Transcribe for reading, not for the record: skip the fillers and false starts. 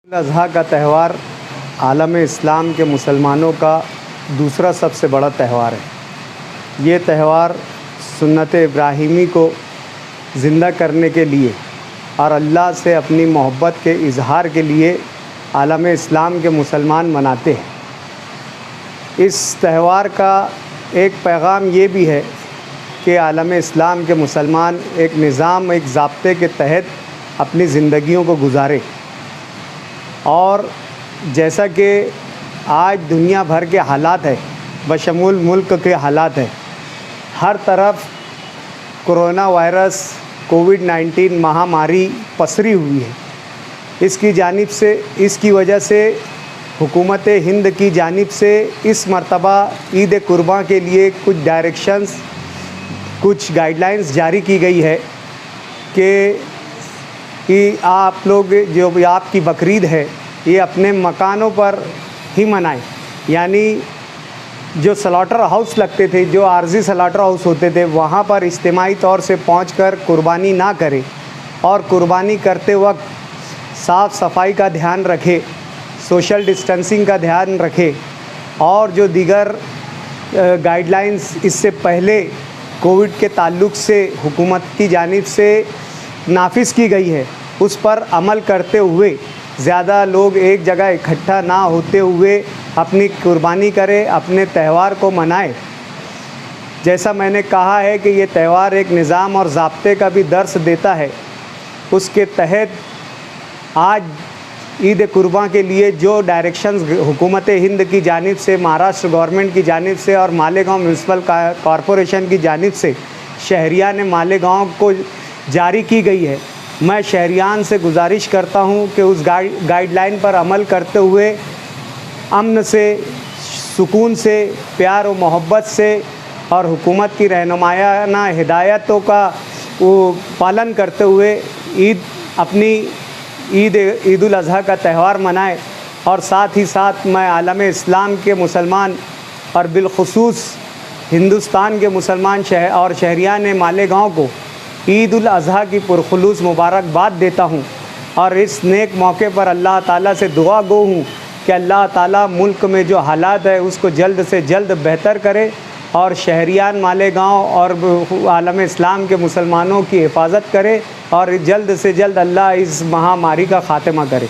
الاضحیٰ کا تہوار عالم اسلام کے مسلمانوں کا دوسرا سب سے بڑا تہوار ہے۔ یہ تہوار سنت ابراہیمی کو زندہ کرنے کے لیے اور اللہ سے اپنی محبت کے اظہار کے لیے عالم اسلام کے مسلمان مناتے ہیں۔ اس تہوار کا ایک پیغام یہ بھی ہے کہ عالم اسلام کے مسلمان ایک نظام، ایک ضابطے کے تحت اپنی زندگیوں کو گزارے، اور جیسا کہ آج دنیا بھر کے حالات ہے، بشمول ملک کے حالات ہیں، ہر طرف کرونا وائرس کووڈ-19 مہاماری پسری ہوئی ہے۔ اس کی وجہ سے حکومت ہند کی جانب سے اس مرتبہ عید قرباں کے لیے کچھ ڈائریکشنز، کچھ گائیڈ لائنز جاری کی گئی ہے کہ آپ لوگ جو آپ کی بقرعید ہے یہ اپنے مکانوں پر ہی منائیں، یعنی جو سلاٹر ہاؤس لگتے تھے، جو عارضی سلاٹر ہاؤس ہوتے تھے، وہاں پر اجتماعی طور سے پہنچ کر قربانی نہ کریں، اور قربانی کرتے وقت صاف صفائی کا دھیان رکھے، سوشل ڈسٹنسنگ کا دھیان رکھے، اور جو دیگر گائیڈ لائنز اس سے پہلے کووڈ کے تعلق سے حکومت کی جانب سے نافذ کی گئی ہے اس پر عمل کرتے ہوئے زیادہ لوگ ایک جگہ اکٹھا نہ ہوتے ہوئے اپنی قربانی کرے، اپنے تہوار کو منائے۔ جیسا میں نے کہا ہے کہ یہ تہوار ایک نظام اور ضابطے کا بھی درس دیتا ہے، اس کے تحت آج عید قرباں کے لیے جو ڈائریکشنز حکومت ہند کی جانب سے، مہاراشٹر گورنمنٹ کی جانب سے اور مالیگاؤں میونسپل کارپوریشن کی جانب سے شہریان مالیگاؤں کو جاری کی گئی ہے، میں شہریان سے گزارش کرتا ہوں کہ اس گائیڈ لائن پر عمل کرتے ہوئے امن سے، سکون سے، پیار و محبت سے اور حکومت کی رہنمایانہ ہدایتوں کا پالن کرتے ہوئے اپنی عید الاضحیٰ کا تہوار منائے۔ اور ساتھ ہی ساتھ میں عالم اسلام کے مسلمان اور بالخصوص ہندوستان کے مسلمان اور شہریان مالیگاؤں کو عید الاضحیٰ کی پرخلوص مبارکباد دیتا ہوں، اور اس نیک موقع پر اللہ تعالیٰ سے دعا گو ہوں کہ اللہ تعالیٰ ملک میں جو حالات ہے اس کو جلد سے جلد بہتر کرے، اور شہریان مالیگاؤں اور عالم اسلام کے مسلمانوں کی حفاظت کرے، اور جلد سے جلد اللہ اس مہاماری کا خاتمہ کرے۔